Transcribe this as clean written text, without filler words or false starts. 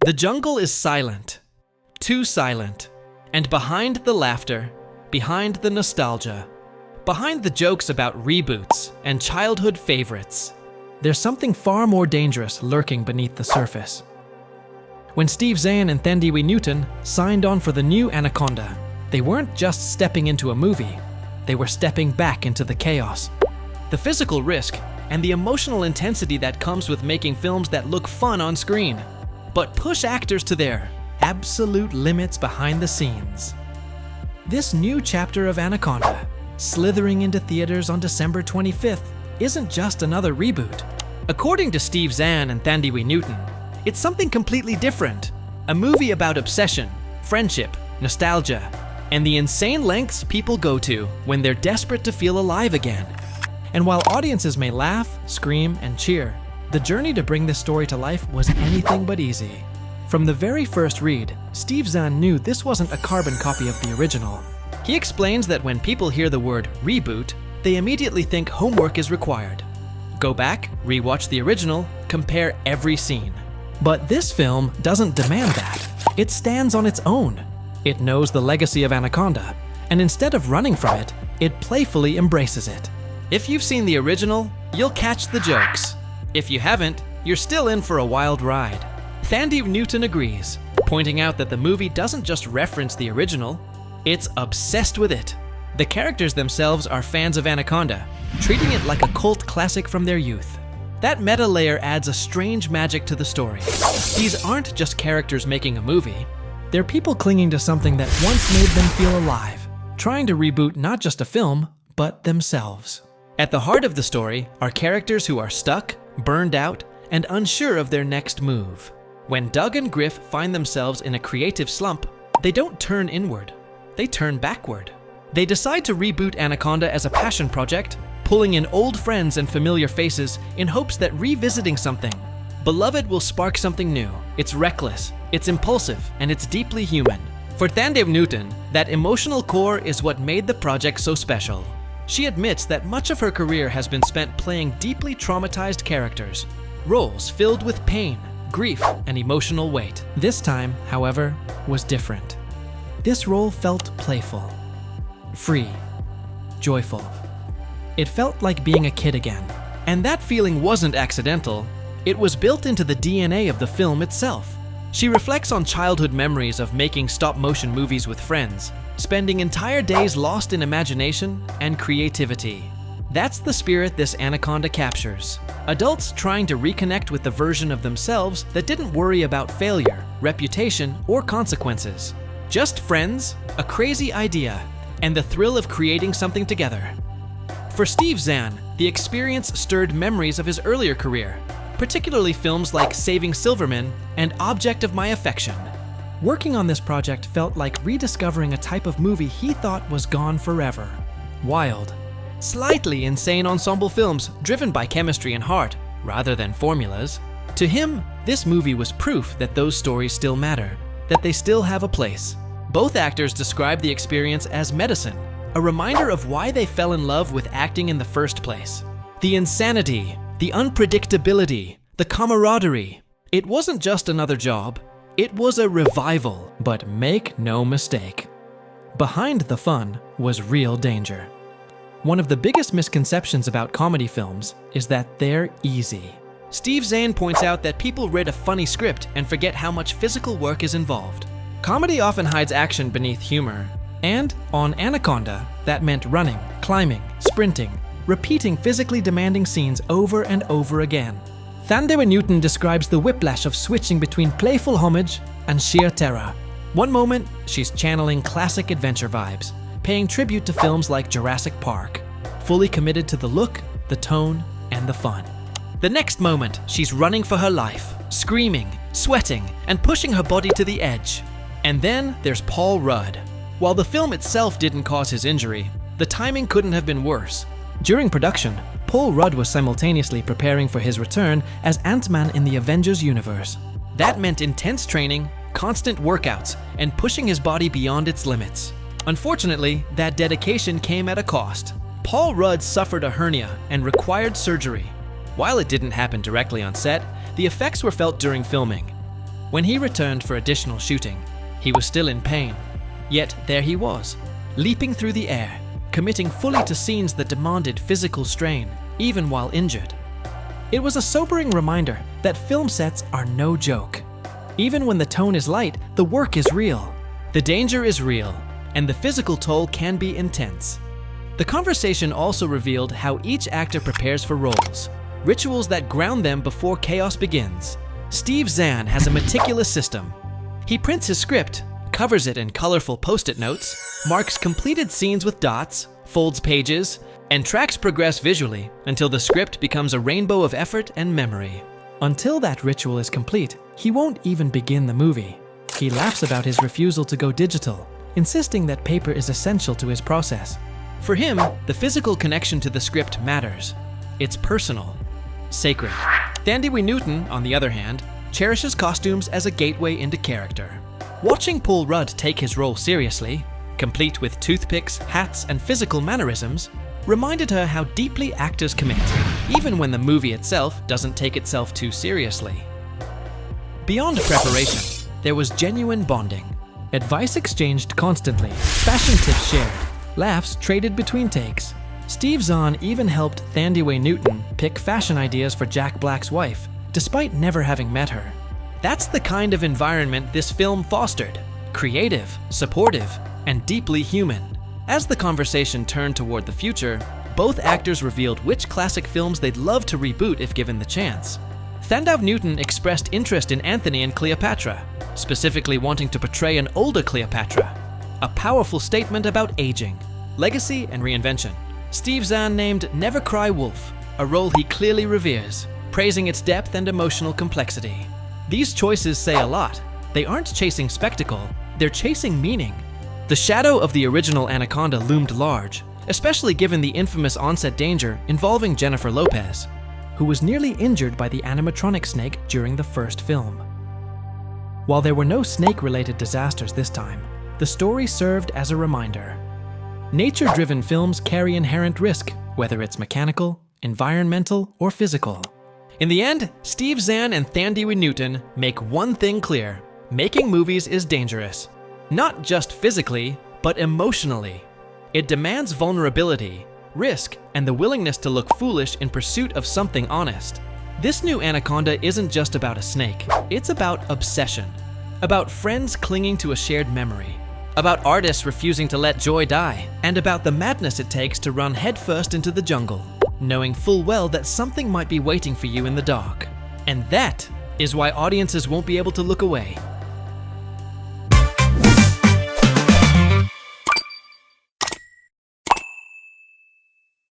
The jungle is silent, too silent, and behind the laughter, behind the nostalgia, behind the jokes about reboots and childhood favorites, there's something far more dangerous lurking beneath the surface. When Zahn and Thandiwe Newton signed on for the new Anaconda, they weren't just stepping into a movie, they were stepping back into the chaos. The physical risk and the emotional intensity that comes with making films that look fun on screen, but push actors to their absolute limits behind the scenes. This new chapter of Anaconda, slithering into theaters on December 25th, isn't just another reboot. According to Zahn and Thandiwe Newton, it's something completely different. A movie about obsession, friendship, nostalgia, and the insane lengths people go to when they're desperate to feel alive again. And while audiences may laugh, scream, and cheer, the journey to bring this story to life was anything but easy. From the very first read, Zahn knew this wasn't a carbon copy of the original. He explains that when people hear the word reboot, they immediately think homework is required. Go back, rewatch the original, compare every scene. But this film doesn't demand that. It stands on its own. It knows the legacy of Anaconda, and instead of running from it, it playfully embraces it. If you've seen the original, you'll catch the jokes. If you haven't, you're still in for a wild ride. Thandiwe Newton agrees, pointing out that the movie doesn't just reference the original, it's obsessed with it. The characters themselves are fans of Anaconda, treating it like a cult classic from their youth. That meta layer adds a strange magic to the story. These aren't just characters making a movie, they're people clinging to something that once made them feel alive, trying to reboot not just a film, but themselves. At the heart of the story are characters who are stuck, burned out, and unsure of their next move. When Doug and Griff find themselves in a creative slump, they don't turn inward, they turn backward. They decide to reboot Anaconda as a passion project, pulling in old friends and familiar faces in hopes that revisiting something beloved will spark something new. It's reckless, it's impulsive, and it's deeply human. For Thandiwe Newton, that emotional core is what made the project so special. She admits that much of her career has been spent playing deeply traumatized characters, roles filled with pain, grief, and emotional weight. This time, however, was different. This role felt playful, free, joyful. It felt like being a kid again. And that feeling wasn't accidental. It was built into the DNA of the film itself. She reflects on childhood memories of making stop-motion movies with friends, spending entire days lost in imagination and creativity. That's the spirit this Anaconda captures. Adults trying to reconnect with the version of themselves that didn't worry about failure, reputation, or consequences. Just friends, a crazy idea, and the thrill of creating something together. For Zahn, the experience stirred memories of his earlier career, particularly films like Saving Silverman and Object of My Affection. Working on this project felt like rediscovering a type of movie he thought was gone forever. Wild, slightly insane ensemble films driven by chemistry and heart, rather than formulas. To him, this movie was proof that those stories still matter, that they still have a place. Both actors described the experience as medicine, a reminder of why they fell in love with acting in the first place. The insanity, the unpredictability, the camaraderie. It wasn't just another job, it was a revival. But make no mistake, behind the fun was real danger. One of the biggest misconceptions about comedy films is that they're easy. Zahn points out that people read a funny script and forget how much physical work is involved. Comedy often hides action beneath humor. And on Anaconda, that meant running, climbing, sprinting, repeating physically demanding scenes over and over again. Thandiwe Newton describes the whiplash of switching between playful homage and sheer terror. One moment, she's channeling classic adventure vibes, paying tribute to films like Jurassic Park, fully committed to the look, the tone, and the fun. The next moment, she's running for her life, screaming, sweating, and pushing her body to the edge. And then there's Paul Rudd. While the film itself didn't cause his injury, the timing couldn't have been worse. During production, Paul Rudd was simultaneously preparing for his return as Ant-Man in the Avengers universe. That meant intense training, constant workouts, and pushing his body beyond its limits. Unfortunately, that dedication came at a cost. Paul Rudd suffered a hernia and required surgery. While it didn't happen directly on set, the effects were felt during filming. When he returned for additional shooting, he was still in pain. Yet there he was, leaping through the air, committing fully to scenes that demanded physical strain, even while injured. It was a sobering reminder that film sets are no joke. Even when the tone is light, the work is real. The danger is real, and the physical toll can be intense. The conversation also revealed how each actor prepares for roles, rituals that ground them before chaos begins. Steve Zahn has a meticulous system. He prints his script, covers it in colorful post-it notes, marks completed scenes with dots, folds pages, and tracks progress visually until the script becomes a rainbow of effort and memory. Until that ritual is complete, he won't even begin the movie. He laughs about his refusal to go digital, insisting that paper is essential to his process. For him, the physical connection to the script matters. It's personal, sacred. Thandiwe Newton, on the other hand, cherishes costumes as a gateway into character. Watching Paul Rudd take his role seriously, complete with toothpicks, hats, and physical mannerisms, reminded her how deeply actors commit, even when the movie itself doesn't take itself too seriously. Beyond preparation, there was genuine bonding. Advice exchanged constantly, fashion tips shared, laughs traded between takes. Steve Zahn even helped Thandiwe Newton pick fashion ideas for Jack Black's wife, despite never having met her. That's the kind of environment this film fostered: creative, supportive, and deeply human. As the conversation turned toward the future, both actors revealed which classic films they'd love to reboot if given the chance. Thandiwe Newton expressed interest in Anthony and Cleopatra, specifically wanting to portray an older Cleopatra, a powerful statement about aging, legacy, and reinvention. Steve Zahn named Never Cry Wolf, a role he clearly reveres, praising its depth and emotional complexity. These choices say a lot. They aren't chasing spectacle, they're chasing meaning. The shadow of the original Anaconda loomed large, especially given the infamous onset danger involving Jennifer Lopez, who was nearly injured by the animatronic snake during the first film. While there were no snake-related disasters this time, the story served as a reminder. Nature-driven films carry inherent risk, whether it's mechanical, environmental, or physical. In the end, Steve Zahn and Thandiwe Newton make one thing clear: making movies is dangerous. Not just physically, but emotionally. It demands vulnerability, risk, and the willingness to look foolish in pursuit of something honest. This new Anaconda isn't just about a snake, it's about obsession. About friends clinging to a shared memory. About artists refusing to let joy die. And about the madness it takes to run headfirst into the jungle, knowing full well that something might be waiting for you in the dark. And that is why audiences won't be able to look away.